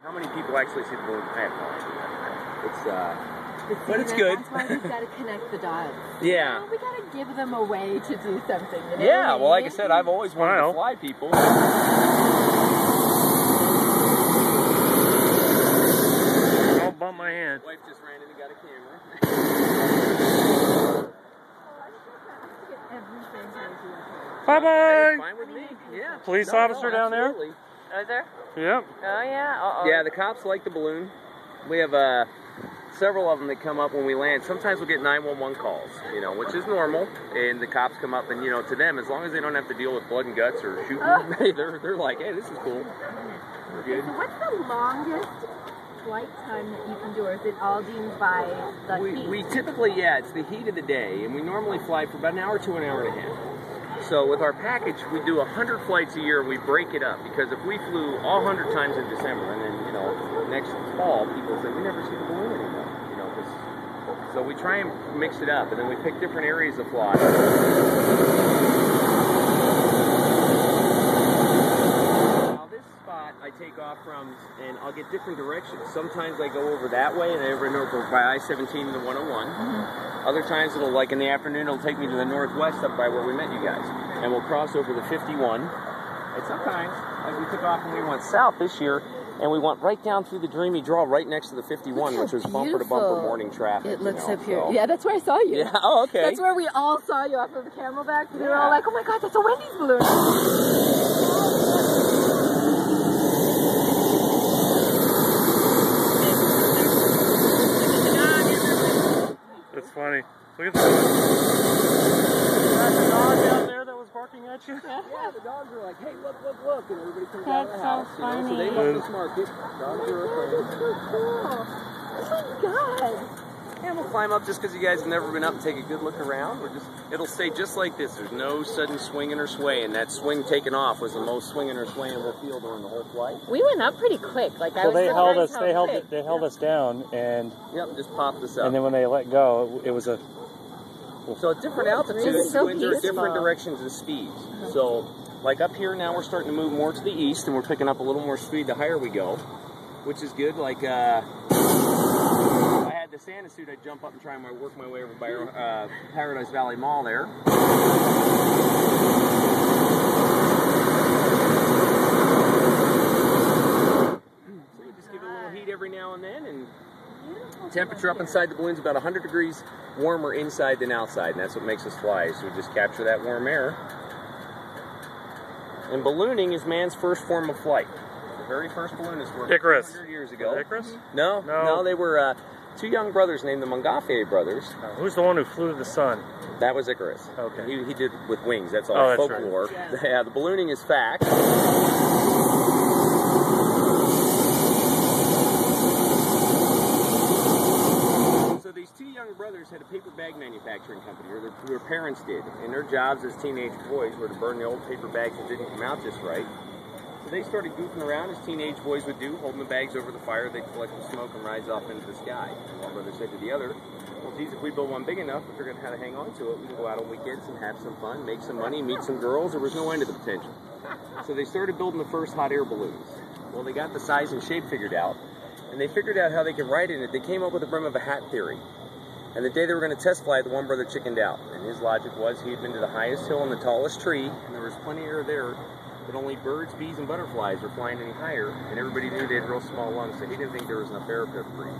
How many people actually see the balloon? I have no idea. But it's good. That's why we've got to connect the dots. Yeah. We got to give them a way to do something. You know Yeah, what well, I like I said, I've always wanted to fly people. Don't bump my hand. Wife just ran in and got a camera. Bye-bye. Fine with me. Yeah. Police officer down there? Absolutely. Oh, there? Yep. Oh, yeah. Uh-oh. Yeah, the cops like the balloon. We have several of them that come up when we land. Sometimes we'll get 911 calls, you know, which is normal. And the cops come up and, you know, to them, as long as they don't have to deal with blood and guts or shooting, they're like, hey, this is cool. We're good. So what's the longest flight time that you can do, or is it all deemed by the heat? We typically, yeah, it's the heat of the day, and we normally fly for about an hour to an hour and a half. So with our package, we do 100 flights a year. We break it up because if we flew all 100 times in December, and then, you know, next fall, people say, we never see the balloon anymore. You know, so we try and mix it up, and then we pick different areas to fly. Now this spot I take off from, and I'll get different directions. Sometimes I go over that way, and I run over by I-17 and the 101. Other times it'll, like in the afternoon, it'll take me to the northwest up by where we met you guys. And we'll cross over the 51. And sometimes, like we took off and we went south this year, and we went right down through the Dreamy Draw right next to the 51, which was bumper-to-bumper morning traffic. It looks you know, up here. so. Yeah, that's where I saw you. Yeah, oh, okay. That's where we all saw you off of Camelback. We were all like, oh my god, that's a Wendy's balloon. That's funny. Look at the dog out there that was barking at you. Yeah, the dogs are like, hey, look, and everybody comes out of the That's house. so You know, so they love this market. Dogs are afraid. That's so cool. Oh my god. Yeah, we'll climb up just because you guys have never been up and take a good look around. It'll stay just like this. There's no sudden swinging or swaying. That swing taking off was the most swinging or swaying we'll feel during the whole flight. We went up pretty quick. Like I So was they held us. surprised They held us down, and Just pop this up. and then when they let go, it was a. So at different altitudes, so winds are at different peaceful. directions and speeds. So, like up here now, we're starting to move more to the east, and we're picking up a little more speed the higher we go, which is good. Like, if I had the Santa suit, I'd jump up and try and work my way over by Paradise Valley Mall there. So we just give it a little heat every now and then, and temperature up inside the balloon is about 100 degrees warmer inside than outside, and that's what makes us fly. So we just capture that warm air. And ballooning is man's first form of flight. The very first balloonists were Icarus. 100 years ago. Icarus? No, they were two young brothers named the Montgolfier brothers. Who's the one who flew to the sun? That was Icarus. Okay. He did with wings. That's all Oh, that's folklore. right. Yeah, the ballooning is fact. So these two young brothers had a paper bag manufacturing company, or their parents did, and their jobs as teenage boys were to burn the old paper bags that didn't come out just right. So they started goofing around as teenage boys would do, holding the bags over the fire. They'd collect the smoke and rise off into the sky. And one brother said to the other, well, geez, if we build one big enough, if we're going to have to hang on to it, we can go out on weekends and have some fun, make some money, meet some girls. There was no end to the potential. So they started building the first hot air balloons. Well, they got the size and shape figured out, and they figured out how they could ride in it. They came up with the brim of a hat theory. And the day they were going to test fly, the one brother chickened out. And his logic was he had been to the highest hill and the tallest tree, and there was plenty of air there, but only birds, bees, and butterflies were flying any higher, and everybody knew they had real small lungs, so he didn't think there was enough air to breathe.